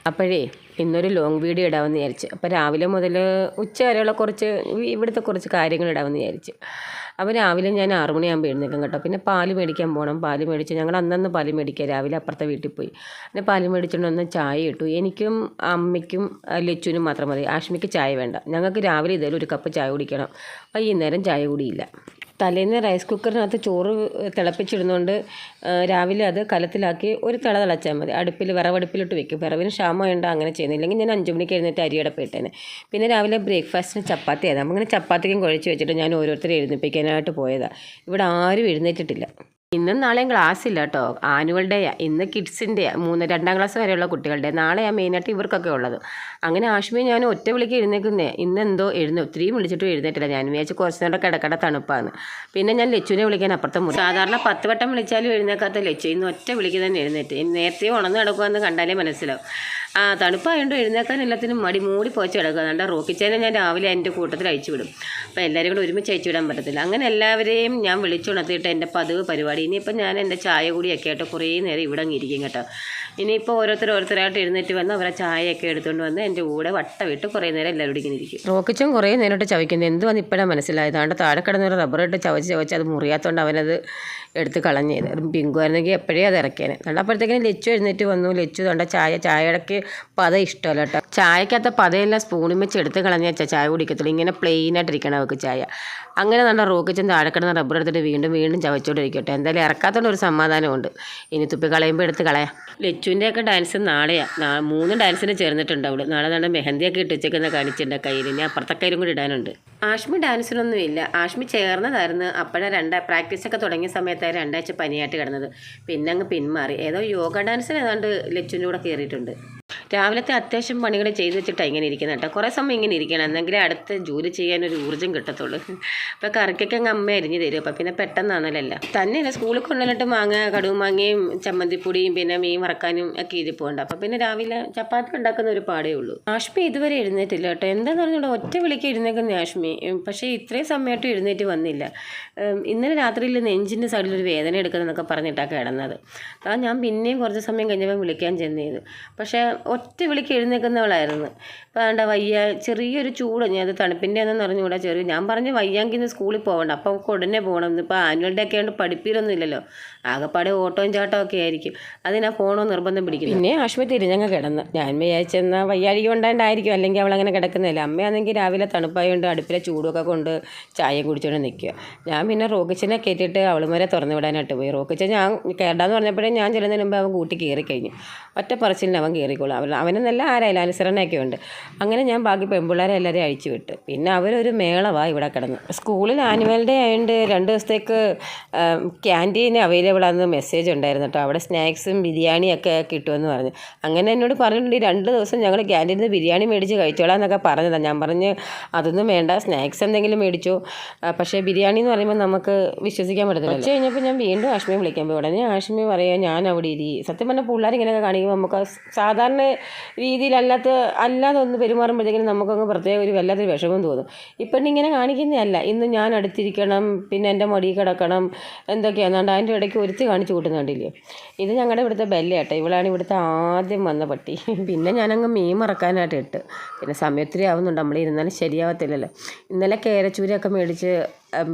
അപ്പോഴേ ഇന്നൊരു long video ഇടാമെന്ന് വിചാരിച്ചു. അപ്പോൾ രാവിലെ മുതൽ ഉച്ച വരെയുള്ള ഇവിടുത്തെ കുറച്ച് കാര്യങ്ങൾ ഇടാമെന്ന് വിചാരിച്ചു. അപ്പോൾ രാവിലെ ഞാൻ 6 മണിയാകുമ്പോൾ എഴുന്നേൽക്കും കേട്ടോ. പിന്നെ പാല് മേടിക്കാൻ പോകണം. പാല് മേടിച്ച് ഞങ്ങൾ അന്നന്ന് പാല് മേടിക്കുക. രാവിലെ അപ്പുറത്തെ വീട്ടിൽ പോയി പിന്നെ പാല് മേടിച്ചുകൊണ്ട് വന്ന് ചായ ഇട്ടു. എനിക്കും അമ്മയ്ക്കും ലച്ചുവിനും മാത്രം മതി. ആഷ്മിക്ക് ചായ വേണ്ട. ഞങ്ങൾക്ക് രാവിലെ ഇതേലും ഒരു കപ്പ് ചായ കുടിക്കണം. വൈകുന്നേരം ചായ കുടിയില്ല. തലേന്ന് റൈസ് കുക്കറിനകത്ത് ചോറ് തിളപ്പിച്ചിടുന്നതുകൊണ്ട് രാവിലെ അത് കലത്തിലാക്കി ഒരു തിളച്ചാൽ മതി. വിറവടുപ്പിലിട്ട് വെക്കും. വിറവിന് ക്ഷാമമുണ്ട് അങ്ങനെ ചെയ്യുന്നില്ലെങ്കിൽ ഞാൻ 5 മണിക്ക് എഴുന്നേറ്റ് അരിയടപ്പ് ഇട്ടേനെ. പിന്നെ രാവിലെ ബ്രേക്ക്ഫാസ്റ്റിന് ചപ്പാത്തി ആയിരുന്നു. അപ്പം അങ്ങനെ ചപ്പാത്തിക്കും കുഴച്ച് വെച്ചിട്ട് ഞാൻ ഓരോരുത്തരെ എഴുന്നേൽപ്പിക്കാനായിട്ട് പോയതാണ്. ഇവിടെ ആരും എഴുന്നേറ്റിട്ടില്ല. ഇന്നും നാളെയും ക്ലാസ് ഇല്ല കേട്ടോ. ആനുവൽ ഡേയാ. ഇന്ന് കിഡ്സിൻ്റെ 2ാം ക്ലാസ് വരെയുള്ള കുട്ടികളുടെ. നാളെയാണ് മെയിനായിട്ട് ഇവർക്കൊക്കെ ഉള്ളത്. അങ്ങനെ ആഷ്മി ഞാൻ ഒറ്റ വിളിക്ക് എഴുന്നേൽക്കുന്നേ. ഇന്നെന്തോ ഒത്തിരിയും വിളിച്ചിട്ടും എഴുന്നേറ്റില്ല. ഞാൻ വിചാരിച്ച് കുറച്ച് നേരം കിടക്കട തണുപ്പാണ്. പിന്നെ ഞാൻ ലച്ചുവിനെ വിളിക്കാൻ അപ്പുറത്തെ മുറി. സാധാരണ 10 വട്ടം വിളിച്ചാലും എഴുന്നേക്കാത്ത ലച്ചു ഇന്ന് ഒറ്റ വിളിക്ക് തന്നെ എഴുന്നേറ്റ്. നേരത്തെ ഉണർന്ന് കിടക്കുമെന്ന് കണ്ടാലേ മനസ്സിലാവും. തണുപ്പായതുകൊണ്ട് എഴുന്നേക്കാൻ എല്ലാത്തിനും മൂടി പോച്ച് കിടക്കുക. അതുകൊണ്ട് റോക്കിച്ചേനെ ഞാൻ രാവിലെ എൻ്റെ കൂട്ടത്തിൽ അയച്ചു വിടും. അപ്പോൾ എല്ലാവരും കൂടെ ഒരുമിച്ച് അയച്ചു വിടാൻ പറ്റത്തില്ല. അങ്ങനെ എല്ലാവരെയും ഞാൻ വിളിച്ചുണർത്തിയിട്ട് എൻ്റെ പതിവ് പരിപാടി. ഇനിയിപ്പോൾ ഞാൻ എൻ്റെ ചായ കൂടിയൊക്കെ ആയിട്ട് കുറേ നേരം ഇവിടെ ഇരിക്കും കേട്ടോ. ഇനിയിപ്പോൾ ഓരോരുത്തരായിട്ട് എഴുന്നേറ്റ് വന്ന് അവരെ ചായയൊക്കെ എടുത്തുകൊണ്ട് വന്ന് എൻ്റെ കൂടെ വട്ടമിട്ട് കുറേ നേരം എല്ലാവരും ഇങ്ങനെ ഇരിക്കും. റോക്കിച്ചും കുറേ നേരിട്ട് ചവയ്ക്കുന്നത് എന്തുവന്ന് ഇപ്പോഴാണ് മനസ്സിലായത്. അതുകൊണ്ട് താഴെ കിടന്നൊരു റബ്ബറിട്ട് ചവച്ച് അത് മുറിയാത്തതുകൊണ്ട് അവനത് എടുത്ത് കളഞ്ഞത്. പിങ്കുമായിരുന്നെങ്കിൽ എപ്പോഴേ അത് ഇറക്കിയേനെ. അപ്പോഴത്തേക്കിനും ലച്ചു എഴുന്നേറ്റ് വന്നു. ലച്ചു തൊണ്ട ചായയുടെ പത ഇഷ്ടമല്ല കേട്ടോ. ചായക്കകത്ത പതയെല്ലാം സ്പൂണിൽ വെച്ച് എടുത്ത് കളഞ്ഞ ചായ കുടിക്കത്തുള്ളൂ. ഇങ്ങനെ പ്ലെയിനായിട്ടിരിക്കണം അവർക്ക് ചായ. അങ്ങനെ നല്ല റോക്കിച്ചും താഴെ കിടന്ന് റബ്ബർ എടുത്തിട്ട് വീണ്ടും ചവച്ചോണ്ടിരിക്കട്ടെ. എന്തായാലും ഇറക്കാത്തതുകൊണ്ട് ഒരു സമാധാനമുണ്ട്. ഇനി തുപ്പി കളയുമ്പോൾ എടുത്ത് കളയാം. ലച്ചുവിൻ്റെയൊക്കെ ഡാൻസ് നാളെയാണ്. 3 ഡാൻസിന് ചേർന്നിട്ടുണ്ട് അവൾ. നാളെ മെഹന്തിയൊക്കെ ഇട്ടിച്ചൊക്കെ കാണിച്ചിട്ടുണ്ട് കയ്യിൽ. ഇനി അപ്പുറത്തെ കയ്യിലും കൂടി ഇടാനുണ്ട്. ആഷ്മി ഡാൻസിനൊന്നുമില്ല. ആഷ്മി ചേർന്നതായിരുന്നു. അപ്പോഴാണ് പ്രാക്ടീസൊക്കെ തുടങ്ങിയ സമയത്തായി 2 ആഴ്ച പനിയായിട്ട് കിടന്നത്. പിന്നെ അങ്ങ് പിന്മാറി. ഏതോ യോഗ ഡാൻസിന് ഏതാണ്ട് ലച്ചുവിൻ്റെ കൂടെ കയറിയിട്ടുണ്ട്. രാവിലത്തെ അത്യാവശ്യം പണികൾ ചെയ്ത് വെച്ചിട്ടാണ് ഇങ്ങനെ ഇരിക്കുന്നത് കേട്ടോ. കുറേ സമയം ഇങ്ങനെ ഇരിക്കണം. എന്നെങ്കിലും അടുത്ത് ജോലി ചെയ്യാനൊരു ഊർജ്ജം കിട്ടത്തുള്ളൂ. അപ്പോൾ കറിക്കൊക്കെ അങ്ങ് അമ്മ അരിഞ്ഞ് തരും. അപ്പോൾ പിന്നെ പെട്ടെന്നാണല്ലോ തന്നെ സ്കൂളിൽ കൊണ്ടുവന്നിട്ട് കടുമാങ്ങയും ചമ്മന്തിപ്പൊടിയും പിന്നെ മീൻ വറക്കാനും ഒക്കെ ഇരിപ്പുണ്ട്. അപ്പോൾ പിന്നെ രാവിലെ ചപ്പാത്തി ഉണ്ടാക്കുന്ന ഒരു പാടേ ഉള്ളൂ. ആഷ്മി ഇതുവരെ എഴുന്നേറ്റില്ല കേട്ടോ. എന്താണെന്ന് പറഞ്ഞാൽ ഒറ്റ വിളിക്ക് എഴുന്നേക്കുന്ന ആഷ്മി. പക്ഷേ ഇത്രയും സമയമായിട്ട് എഴുന്നേറ്റ് വന്നില്ല. ഇന്നലെ രാത്രിയിൽ നെഞ്ചിൻ്റെ സൈഡിലൊരു വേദന എടുക്കുന്നതെന്നൊക്കെ പറഞ്ഞിട്ടാണ് കിടന്നത്. ഞാൻ പിന്നെയും കുറച്ച് സമയം കഴിഞ്ഞപ്പോൾ വിളിക്കാൻ ചെന്നത്. പക്ഷേ ഒറ്റ വിളിക്ക് എഴുന്നേൽക്കുന്നവളായിരുന്നു. അപ്പോൾ വേണ്ട വയ്യ, ചെറിയൊരു ചൂട്. ഞാൻ അത് തണുപ്പിൻ്റെ ഒന്നും അറിഞ്ഞുകൂടാ. ഞാൻ പറഞ്ഞ് വയ്യാങ്കിൽ ഇന്ന് സ്കൂളിൽ പോകണ്ട. അപ്പോൾ ഉടനെ പോകണം. ഇന്നിപ്പോൾ ആനുവൽ ഡേ ഒക്കെ ആയതുകൊണ്ട് പഠിപ്പിലൊന്നും ഇല്ലല്ലോ. ആകെപ്പാടെ ഓട്ടവും ചാട്ടവും ഒക്കെ ആയിരിക്കും. അതിനാ പോകണോ നിർബന്ധം പിടിക്കും. പിന്നെ ആശുപത്രി തിരിഞ്ഞങ്ങ് കിടന്ന്. ഞാൻ വിചാരിച്ചെന്നാൽ വയ്യാഴിക ഉണ്ടായിട്ടായിരിക്കും. അല്ലെങ്കിൽ അവളങ്ങനെ കിടക്കുന്നില്ല. അമ്മയാണെങ്കിൽ രാവിലെ തണുപ്പായതുകൊണ്ട് അടുപ്പിലെ ചൂടൊക്കെ കൊണ്ട് ചായ കുടിച്ചുകൊണ്ട് നിൽക്കുക. ഞാൻ പിന്നെ റോക്കിച്ചിനെ കയറ്റിയിട്ട് അവളുമാരെ തുറന്നു വിടാനായിട്ട് പോയി. റോക്കിച്ച ഞാൻ കയറടാന്ന് പറഞ്ഞപ്പോഴേ ഞാൻ ചെല്ലുന്നതിന് മുമ്പ് അവൻ കൂട്ടി കയറി കഴിഞ്ഞു. ഒറ്റ പറച്ചിലിന് അവൻ കയറിക്കോളും. അവനെന്നല്ല ആരായാലും അനുസരണയൊക്കെ ഉണ്ട്. അങ്ങനെ ഞാൻ ബാക്കി പെൺപിള്ളേരെ എല്ലാവരെയും അഴിച്ചു വിട്ട്. പിന്നെ അവരൊരു മേളവാണ് ഇവിടെ കിടന്ന്. സ്കൂളിൽ ആനുവൽ ഡേ ആയതുകൊണ്ട് 2 ദിവസത്തേക്ക് ക്യാൻറ്റീൻ അവൈലബിൾ ആണെന്ന് മെസ്സേജ് ഉണ്ടായിരുന്നു കേട്ടോ. അവിടെ സ്നാക്സും ബിരിയാണിയൊക്കെ കിട്ടുമെന്ന് പറഞ്ഞു. അങ്ങനെ എന്നോട് പറഞ്ഞിട്ടുണ്ട് 2 ദിവസം ഞങ്ങൾ ക്യാൻറ്റീനിൽ നിന്ന് ബിരിയാണി മേടിച്ച് കഴിച്ചോളാം എന്നൊക്കെ പറഞ്ഞതാണ്. ഞാൻ പറഞ്ഞ് അതൊന്നും വേണ്ട, സ്നാക്സ് എന്തെങ്കിലും മേടിച്ചോ. പക്ഷേ ബിരിയാണി എന്ന് പറയുമ്പോൾ നമുക്ക് വിശ്വസിക്കാൻ പറ്റത്തില്ല. കുറച്ച് കഴിഞ്ഞപ്പോൾ ഞാൻ വീണ്ടും ആഷ്മിയെ വിളിക്കാൻ പോയി. ഉടനെ ആഷ്മി പറയാം ഞാൻ അവിടെ സത്യം പറഞ്ഞാൽ പിള്ളേർ ഇങ്ങനെയൊക്കെ കാണിക്കുമ്പോൾ നമുക്ക് സാധാരണ അല്ലാതെ ഒന്ന് പെരുമാറുമ്പോഴത്തേക്കും നമുക്കങ്ങ് പ്രത്യേക ഒരു വല്ലാത്തൊരു വിഷമം തോന്നും. ഇപ്പം ഇങ്ങനെ കാണിക്കുന്നതല്ല. ഇന്ന് ഞാൻ അടുത്തിരിക്കണം, പിന്നെ എൻ്റെ മടി കിടക്കണം, എന്തൊക്കെയാണെന്നാണ്ട് അതിൻ്റെ ഇടയ്ക്ക് ഒരുത്തി കാണിച്ചു കൂട്ടുന്നുണ്ടില്ലേ. ഇത് ഞങ്ങളുടെ ഇവിടുത്തെ ബെല്ലയാട്ടോ. ഇവളാണ് ഇവിടുത്തെ ആദ്യം വന്ന പട്ടി. പിന്നെ ഞാനങ്ങ് മീൻ മറക്കാനായിട്ട് ഇട്ട്. പിന്നെ സമയത്തിരി ആവുന്നുണ്ട്. നമ്മളിരുന്നാലും ശരിയാവത്തില്ലല്ലോ. ഇന്നലെ കേരച്ചൂരൊക്കെ മേടിച്ച്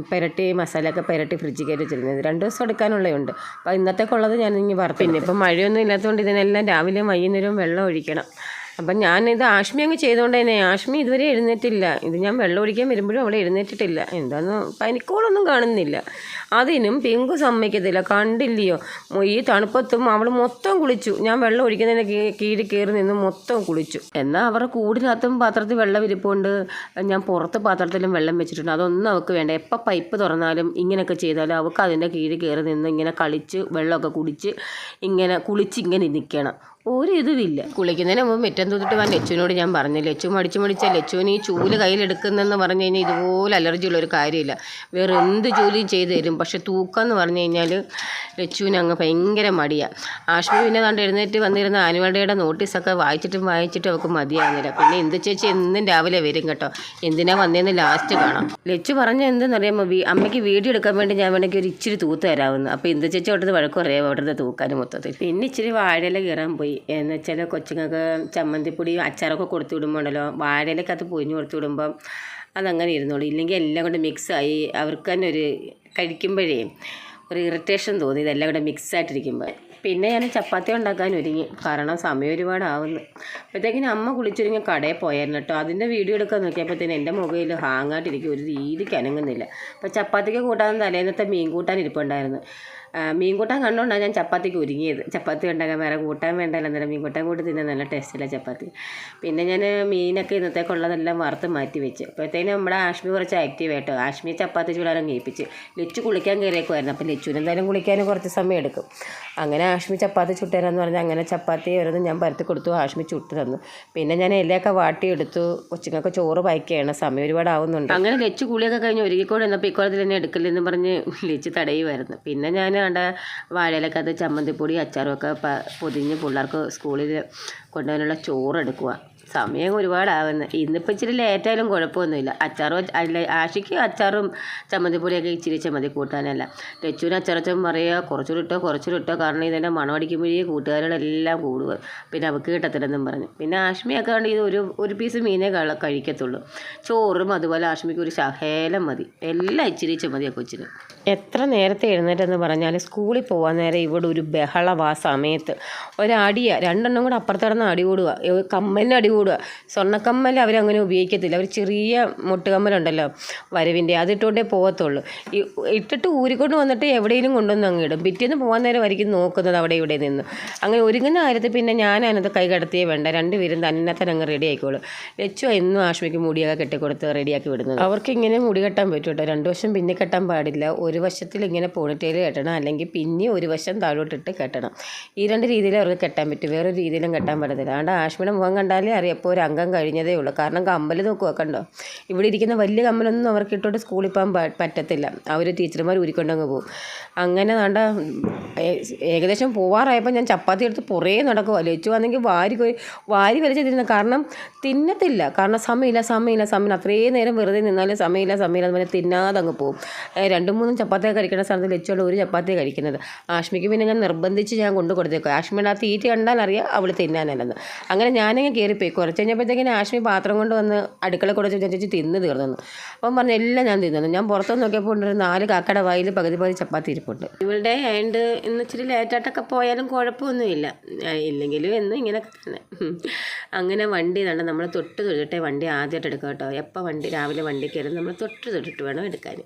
മസാലയൊക്കെ പുരട്ടി ഫ്രിഡ്ജിൽ കയറി വെച്ചിരുന്നത്. 2 ദിവസം എടുക്കാനുള്ളതുണ്ട്. അപ്പോൾ ഇന്നത്തേക്കുള്ളത് ഞാനിങ്ങനെ വറുത്തു. പിന്നെ ഇപ്പം മഴയൊന്നും ഇല്ലാത്തതുകൊണ്ട് ഇതിനെല്ലാം രാവിലെയും വൈകുന്നേരവും വെള്ളം ഒഴിക്കണം. അപ്പം ഞാനിത് ആഷ്മി അങ്ങ് ചെയ്തുകൊണ്ട് തന്നെ ആഷ്മി ഇതുവരെ എഴുന്നേറ്റില്ല. ഇത് ഞാൻ വെള്ളം ഒഴിക്കാൻ വരുമ്പോഴും അവളെ എഴുന്നേറ്റിട്ടില്ല. എന്താണെന്ന് പനിക്കോളൊന്നും കാണുന്നില്ല. അതിനും പിങ്കു സമ്മതിക്കത്തില്ല. കണ്ടില്ലയോ ഈ തണുപ്പത്തും അവൾ മൊത്തം കുളിച്ചു. ഞാൻ വെള്ളം ഒഴിക്കുന്നതിന് കീഴിൽ കയറി നിന്ന് മൊത്തം കുളിച്ചു. എന്നാൽ അവരുടെ കൂടിനകത്തും പാത്രത്തിൽ വെള്ളം ഇരിപ്പുണ്ട്. ഞാൻ പുറത്ത് പാത്രത്തിലും വെള്ളം വെച്ചിട്ടുണ്ട്. അതൊന്നും അവൾക്ക് വേണ്ട. എപ്പോൾ പൈപ്പ് തുറന്നാലും ഇങ്ങനെയൊക്കെ ചെയ്താലും അവൾക്ക് അതിൻ്റെ കീഴിൽ കയറി നിന്ന് ഇങ്ങനെ കളിച്ച് വെള്ളമൊക്കെ കുടിച്ച് ഇങ്ങനെ നിൽക്കണം. ഒരു ഇതുമില്ല. കുളിക്കുന്നതിന് മുമ്പ് മുറ്റം തൂത്തിട്ട് വൻ ലച്ചുവിനോട് ഞാൻ പറഞ്ഞു. ലച്ചു മടിച്ച ലച്ചുവിന് ഈ ചൂല് കയ്യിലെടുക്കുന്നെന്ന് പറഞ്ഞു കഴിഞ്ഞാൽ ഇതുപോലെ അലർജിയുള്ളൊരു കാര്യമില്ല. വേറെ എന്ത് ജോലിയും ചെയ്തു തരും. പക്ഷെ തൂക്കം എന്ന് പറഞ്ഞു കഴിഞ്ഞാൽ ലച്ചുവിന് അങ്ങ് ഭയങ്കര മടിയാണ്. ആഷ്മി പിന്നെ കണ്ട് എഴുന്നേറ്റ് വന്നിരുന്ന ആനുവൽ ഡേയുടെ നോട്ടീസൊക്കെ വായിച്ചിട്ടും അവൾക്ക് മതിയാകുന്നില്ല. പിന്നെ എന്ത് ചേച്ചി എന്നും രാവിലെ വരും കേട്ടോ. എന്തിനാ വന്നതെന്ന് ലാസ്റ്റ് കാണാം. ലച്ചു പറഞ്ഞ എന്തെന്നറിയാമോ, അമ്മയ്ക്ക് വീഡിയോ എടുക്കാൻ വേണ്ടി ഞാൻ വേണമെങ്കിൽ ഒരു ഇച്ചിരി തൂത്ത് തരാമെന്ന്. അപ്പോൾ എന്ത് ചേച്ചി അവിടുത്തെ വഴക്ക് പറയാം അവിടുത്തെ തൂക്കാനും മൊത്തത്തിൽ. പിന്നെ ഇച്ചിരി വാഴയില കയറാൻ പോയി. എന്ന് വെച്ചാൽ കൊച്ചുങ്ങൾക്ക് ചമ്മന്തിപ്പൊടി അച്ചാറൊക്കെ കൊടുത്തു വിടുമ്പോൾ ഉണ്ടല്ലോ വാഴയിലേക്കകത്ത് പൊതിഞ്ഞ് കൊടുത്തു വിടുമ്പം അതങ്ങനെ ഇരുന്നോളൂ. ഇല്ലെങ്കിൽ എല്ലാം കൂടെ മിക്സായി അവർക്ക് തന്നെ ഒരു കഴിക്കുമ്പോഴേ ഒരു ഇറിറ്റേഷൻ തോന്നി ഇതെല്ലാം കൂടെ മിക്സായിട്ടിരിക്കുമ്പോൾ. പിന്നെ ഞാൻ ചപ്പാത്തി ഉണ്ടാക്കാൻ ഒരുങ്ങി, കാരണം സമയം ഒരുപാടാവുന്നു. അപ്പോഴത്തേക്കിനും അമ്മ കുളിച്ചൊരുങ്ങി കടയിൽ പോയായിരുന്നു കേട്ടോ. അതിൻ്റെ വീഡിയോ എടുക്കാൻ നോക്കിയപ്പോഴത്തേനും എൻ്റെ മൊബൈൽ ഹാങ്ങായിട്ടിരിക്കും, ഒരു രീതിക്ക് അനങ്ങുന്നില്ല. അപ്പോൾ ചപ്പാത്തിക്ക് കൂട്ടാൻ തലേന്നത്തെ മീൻ കൂട്ടാൻ ഇരിപ്പുണ്ടായിരുന്നു. മീൻ കൂട്ടാൻ കണ്ടുകൊണ്ടാണ് ഞാൻ ചപ്പാത്തിക്ക് ഒരുങ്ങിയത്. ചപ്പാത്തി ഉണ്ടാക്കാൻ വേറെ കൂട്ടാൻ വേണ്ടല്ലോ, അന്നേരം മീൻ കൂട്ടാൻ കൂട്ടി തിന്നാൻ നല്ല ടേസ്റ്റില്ല ചപ്പാത്തി. പിന്നെ ഞാൻ മീനൊക്കെ ഇന്നത്തേക്കുള്ളതെല്ലാം വറുത്ത് മാറ്റി വെച്ച്. അപ്പോഴത്തേനും നമ്മുടെ ആഷ്മി കുറച്ച് ആക്റ്റീവ് ആയിട്ടോ. ആഷ്മി ചപ്പാത്തി ചൂടാനും കേൾപ്പിച്ച് ലച്ചു കുളിക്കാൻ കയറിയേക്കുമായിരുന്നു. അപ്പോൾ ലച്ചുവിന് എന്തായാലും കുളിക്കാനും കുറച്ച് സമയം എടുക്കും. അങ്ങനെ ആഷ്മി ചപ്പാത്തി ചുട്ടുതരാമെന്ന് പറഞ്ഞാൽ അങ്ങനെ ചപ്പാത്തി ഓരോന്ന് ഞാൻ പരത്തി കൊടുത്തു, ആഷ്മി ചുട്ട് തന്നു. പിന്നെ ഞാൻ ഇലയൊക്കെ വാട്ടിയെടുത്തു. കൊച്ചുങ്ങൾക്ക് ചോറ് വായിക്കുകയാണ്, സമയം ഒരുപാട് ആവുന്നുണ്ട്. അങ്ങനെ ലച്ചു കുളിയൊക്കെ കഴിഞ്ഞ് ഒരുക്കിക്കൊണ്ട് വന്നപ്പോൾ ഇക്കോളത്തിൽ തന്നെ എടുക്കില്ലെന്ന് പറഞ്ഞ് ലച്ചു തടയുമായിരുന്നു. പിന്നെ ഞാൻ കണ്ട വാഴയിലൊക്കെ അത് ചമ്മന്തിപ്പൊടി അച്ചാറും ഒക്കെ പൊതിഞ്ഞ് പിള്ളേർക്ക് സ്കൂളിൽ കൊണ്ടുപോകാനുള്ള ചോറ് എടുക്കുക. സമയം ഒരുപാടാവുന്നു. ഇന്നിപ്പോൾ ഇച്ചിരി ലേറ്റായാലും കുഴപ്പമൊന്നുമില്ല. ആഷിക്ക് അച്ചാറും ചമ്മന്തിപ്പൊടിയൊക്കെ ഇച്ചിരി മതി കൂട്ടാനല്ല. ലച്ചുവിന് അച്ചാറച്ചും പറയുക കുറച്ചുകൂടി ഇട്ടോ കാരണം ഇതിൻ്റെ മണമടിക്കുമ്പോഴേ കൂട്ടുകാരുകളെല്ലാം കൂടുക, പിന്നെ അവൾക്ക് കിട്ടത്തില്ലെന്നും പറഞ്ഞു. പിന്നെ ആഷ്മിയൊക്കെ കണ്ട് ഇത് ഒരു പീസ് മീനേ കഴിക്കത്തുള്ളൂ. ചോറും അതുപോലെ ആഷ്മിക്ക് ഒരു ശകലം മതി, എല്ലാം ഇച്ചിരി മതിയാ കൊച്ചിന്. എത്ര നേരത്തെ എഴുന്നേറ്റെന്ന് പറഞ്ഞാൽ സ്കൂളിൽ പോകാൻ നേരം ഇവിടെ ഒരു ബഹളവാ സമയത്ത്. ഒരടിയാണ്, രണ്ടെണ്ണം കൂടെ അപ്പുറത്തിടന്ന് അടി കൂടുക, കമ്മലിന് അടി കൂടുക. സ്വർണ്ണക്കമ്മൽ അവരങ്ങനെ ഉപയോഗിക്കത്തില്ല, അവർ ചെറിയ മുട്ടുകമ്മലുണ്ടല്ലോ വരവിൻ്റെ, അതിട്ടുകൊണ്ടേ പോകത്തുള്ളൂ. ഇട്ടിട്ട് ഊരിക്കൊണ്ട് വന്നിട്ട് എവിടെയെങ്കിലും കൊണ്ടുവന്ന് അങ്ങ് ഇടും. പിറ്റേന്ന് പോകാൻ നേരം വരയ്ക്കും നോക്കുന്നത് അവിടെ ഇവിടെ നിന്ന്. അങ്ങനെ ഒരുങ്ങുന്ന കാര്യത്തിൽ പിന്നെ ഞാൻ അതിനകത്ത് കൈ കടത്തിയേ വേണ്ട, രണ്ടുപേരും തന്നെ അങ്ങ് റെഡി ആയിക്കോളും. ലച്ചു എന്നും ആഷ്മിക്ക് മുടിയൊക്കെ കെട്ടിക്കൊടുത്ത് റെഡിയാക്കി വിടുന്നത്. അവർക്ക് ഇങ്ങനെ മുടി കെട്ടാൻ പറ്റും കേട്ടോ, രണ്ട് വശം പിന്നെ കെട്ടാൻ പാടില്ല. ഒരു വശത്തിൽ ഇങ്ങനെ പോണിറ്റെയിൽ കെട്ടണം, അല്ലെങ്കിൽ പിന്നെ ഒരു വശം താഴോട്ടിട്ട് കെട്ടണം. ഈ രണ്ട് രീതിയിൽ അവർക്ക് കെട്ടാൻ പറ്റും, വേറൊരു രീതിയിലും കെട്ടാൻ പറ്റത്തില്ല. അതുകൊണ്ട് ആഷ്മിയുടെ മുഖം കണ്ടാലേ അറിയാം ഇപ്പോൾ ഒരു അംഗം കഴിഞ്ഞതേ ഉള്ളൂ. കാരണം കമ്മൽ നോക്കുക കണ്ടോ, ഇവിടെ ഇരിക്കുന്ന വലിയ കമ്മലൊന്നും അവർക്ക് ഇട്ടോട്ട് സ്കൂളിൽ പോകാൻ പറ്റത്തില്ല, അവർ ടീച്ചർമാർ ഊരിക്കൊണ്ടങ്ങ് പോകും. അങ്ങനെ വേണ്ട ഏകദേശം പോവാറായപ്പോൾ ഞാൻ ചപ്പാത്തി എടുത്ത് പുറേ നടക്കുക. ലച്ചു വന്നെങ്കിൽ വാരി വലിച്ച് തിന്നുന്നത്, കാരണം തിന്നത്തില്ല, കാരണം സമയമില്ല. അത്രയും നേരം വെറുതെ നിന്നാലും സമയമില്ല എന്ന് തിന്നാതെ അങ്ങ് പോകും. 2-3 ചപ്പാത്തിയൊക്കെ കഴിക്കുന്ന സ്ഥലത്ത് ലച്ചുള്ള ഒരു ചപ്പാത്തി കഴിക്കുന്നത്. ആഷ്മിക്ക് പിന്നെ ഞാൻ നിർബന്ധിച്ച് ഞാൻ കൊണ്ടു കൊടുത്തേക്കും. ആഷ്മിയുടെ ആ തീറ്റ കണ്ടാൽ അറിയാം അവൾ തിന്നാനല്ലെന്ന്. അങ്ങനെ ഞാനങ്ങ് കയറിപ്പോയി. കുറച്ച് കഴിഞ്ഞപ്പോഴത്തേക്കിന് ആഷ്മി പാത്രം കൊണ്ട് വന്ന് അടുക്കള കുറച്ച് ചേച്ചി തിന്ന് തീർന്നു. അപ്പം പറഞ്ഞു എല്ലാം ഞാൻ തിന്നു. ഞാൻ പുറത്തുനിന്ന് നോക്കിയപ്പോൾ ഉണ്ട് 4 കാക്കയുടെ വായിൽ പകുതി ചപ്പാത്തി ഇരിപ്പുണ്ട്. ഇവളുടെ ആൻഡ് ഇന്ന് ഇച്ചിരി ലേറ്റായിട്ടൊക്കെ പോയാലും കുഴപ്പമൊന്നുമില്ല, ഇല്ലെങ്കിലും എന്നും ഇങ്ങനെയൊക്കെ തന്നെ. അങ്ങനെ വണ്ടി തന്നെ നമ്മൾ തൊട്ടിട്ടേ വണ്ടി ആദ്യമായിട്ട് എടുക്കാം കേട്ടോ. എപ്പോൾ രാവിലെ വണ്ടി കയറി നമ്മൾ തൊട്ടിട്ട് വേണം എടുക്കാൻ.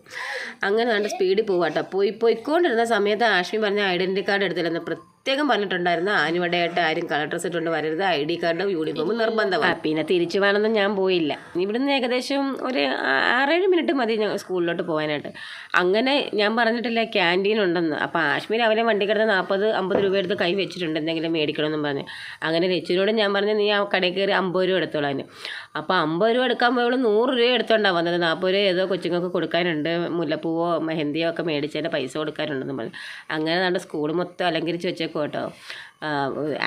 അങ്ങനെ കണ്ട് സ്പീഡിൽ പോവാട്ടോ. പോയിക്കൊണ്ടിരുന്ന സമയത്ത് ആഷ്മി പറഞ്ഞ ഐഡൻറ്റി കാർഡ് എടുത്തില്ലെന്ന് പ്രത്യേകം പറഞ്ഞിട്ടുണ്ടായിരുന്നു. ആനുവൽ ഡേ ആയിട്ട് ആരും കളർ ഡ്രസ്സ് ഇട്ടുകൊണ്ട് വരരുത്, ID കാർഡും യൂണിഫോമും നിർബന്ധമാണ്. പിന്നെ തിരിച്ചു വേണമെന്ന് ഞാൻ പോയില്ല. ഇവിടുന്ന് ഏകദേശം ഒരു 6-7 മിനിറ്റ് മതി സ്കൂളിലോട്ട് പോകാനായിട്ട്. അങ്ങനെ ഞാൻ പറഞ്ഞിട്ടില്ല ക്യാൻറ്റീൻ ഉണ്ടെന്ന്. അപ്പോൾ ആഷ്മി രാവിലെ വണ്ടി കിടന്ന് 40-50 രൂപ എടുത്ത് കൈ വെച്ചിട്ടുണ്ട് എന്തെങ്കിലും മേടിക്കണമെന്നും പറഞ്ഞ്. അങ്ങനെ ലച്ചുവിനോട് ഞാൻ പറഞ്ഞു നീ ആ കടയിൽ കയറി 50 രൂപ എടുത്തോളാൻ. അപ്പോൾ 50 രൂപ എടുക്കാൻ പോയവൾ 100 രൂപ എടുത്തോണ്ടാണ് വന്നത്. 40 രൂപ ഏതോ കൊച്ചുങ്ങൾക്ക് കൊടുക്കാനുണ്ട്, മുല്ലപ്പൂവോ മെഹന്തിയോ ഒക്കെ മേടിച്ചതിൻ്റെ പൈസ കൊടുക്കാനുണ്ടെന്ന് പറഞ്ഞു. അങ്ങനെ നമ്മുടെ സ്കൂൾ മൊത്തം അലങ്കരിച്ച് വെച്ചേക്കും കേട്ടോ.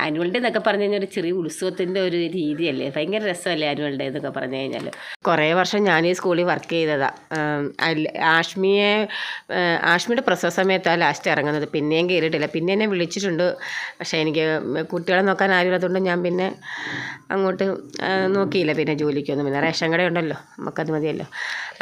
ആനുവൽ ഡേ എന്നൊക്കെ പറഞ്ഞു കഴിഞ്ഞാൽ ഒരു ചെറിയ ഉത്സവത്തിൻ്റെ ഒരു രീതിയല്ലേ, ഭയങ്കര രസമല്ലേ ആനുവൽ ഡേ എന്നൊക്കെ പറഞ്ഞു കഴിഞ്ഞാൽ. കുറേ വർഷം ഞാൻ ഈ സ്കൂളിൽ വർക്ക് ചെയ്തതാണ്. ആഷ്മിയുടെ പ്രസവ സമയത്താണ് ലാസ്റ്റ് ഇറങ്ങുന്നത്. പിന്നെയും കയറിയിട്ടില്ല. പിന്നെ എന്നെ വിളിച്ചിട്ടുണ്ട്, പക്ഷേ എനിക്ക് കുട്ടികളെ നോക്കാൻ ആരുമില്ലാത്തതുകൊണ്ട് ഞാൻ പിന്നെ അങ്ങോട്ട് നോക്കിയില്ല. പിന്നെ ജോലിക്കൊന്നും, പിന്നെ റേഷൻ കട ഉണ്ടല്ലോ നമുക്കത് മതിയല്ലോ.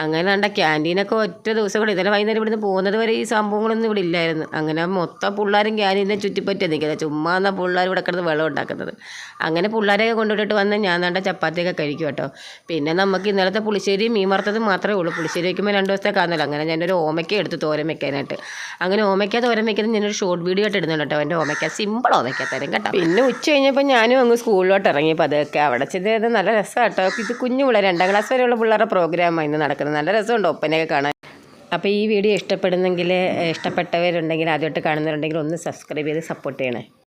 അങ്ങനെ കണ്ട ക്യാൻറ്റീനൊക്കെ ഒറ്റ ദിവസം കൂടെ ഇന്നലെ വൈകുന്നേരം ഇവിടുന്ന് പോകുന്നത് വരെ ഈ സംഭവങ്ങളൊന്നും ഇവിടെ ഇല്ലായിരുന്നു. അങ്ങനെ മൊത്തം പിള്ളേരും ക്യാൻറ്റീനെ ചുറ്റിപ്പറ്റി നിൽക്കുന്നത്, ചുമ്മാ എന്നാൽ പിള്ളേർ ഇവിടെ കിടന്ന് വെള്ളം ഉണ്ടാക്കുന്നത്. അങ്ങനെ പിള്ളേരെയൊക്കെ കൊണ്ടുവിട്ടിട്ട് വന്ന് ഞാൻ കണ്ട ചപ്പാത്തിയൊക്കെ കഴിക്കും കേട്ടോ. പിന്നെ നമുക്ക് ഇന്നലത്തെ പുളിശ്ശേരി മീൻ വറുത്തത് മാത്രമേ ഉള്ളൂ. പുളിശ്ശേരി വയ്ക്കുമ്പോൾ 2 ദിവസത്തെ കാണുന്നില്ല. അങ്ങനെ ഞാനൊരു ഓമയ്ക്ക എടുത്ത് തോരൻ വെക്കാനായിട്ട്. അങ്ങനെ ഓമയ്ക്ക തോരൻ വെക്കുന്നത് ഞാനൊരു ഷോർട്ട് വീഡിയോ ആയിട്ട് ഇടുന്നുണ്ട് കേട്ടോ. എൻ്റെ ഓമയ്ക്ക സിമ്പിൾ ഓമയ്ക്ക തരും കേട്ടോ. പിന്നെ ഉച്ച കഴിഞ്ഞപ്പോൾ ഞാനും അങ്ങ് സ്കൂളിലോട്ട് ഇറങ്ങിയപ്പോൾ അതൊക്കെ അവിടെ ചെന്നത് നല്ല രസമാണ് കേട്ടോ. ഇത് കുഞ്ഞു പിള്ളേർ 2ാം ക്ലാസ് വരെയുള്ള പിള്ളേരുടെ പ്രോഗ്രാമാണ് ഇന്ന് നടക്കുന്നത്. നല്ല രസമുണ്ട് ഒപ്പനയൊക്കെ കാണാൻ. അപ്പോൾ ഈ വീഡിയോ ഇഷ്ടപ്പെട്ടവരുണ്ടെങ്കിൽ ആദ്യമായിട്ട് കാണുന്നവരുണ്ടെങ്കിൽ ഒന്ന് സബ്സ്ക്രൈബ് ചെയ്ത് സപ്പോർട്ട് ചെയ്യണേ.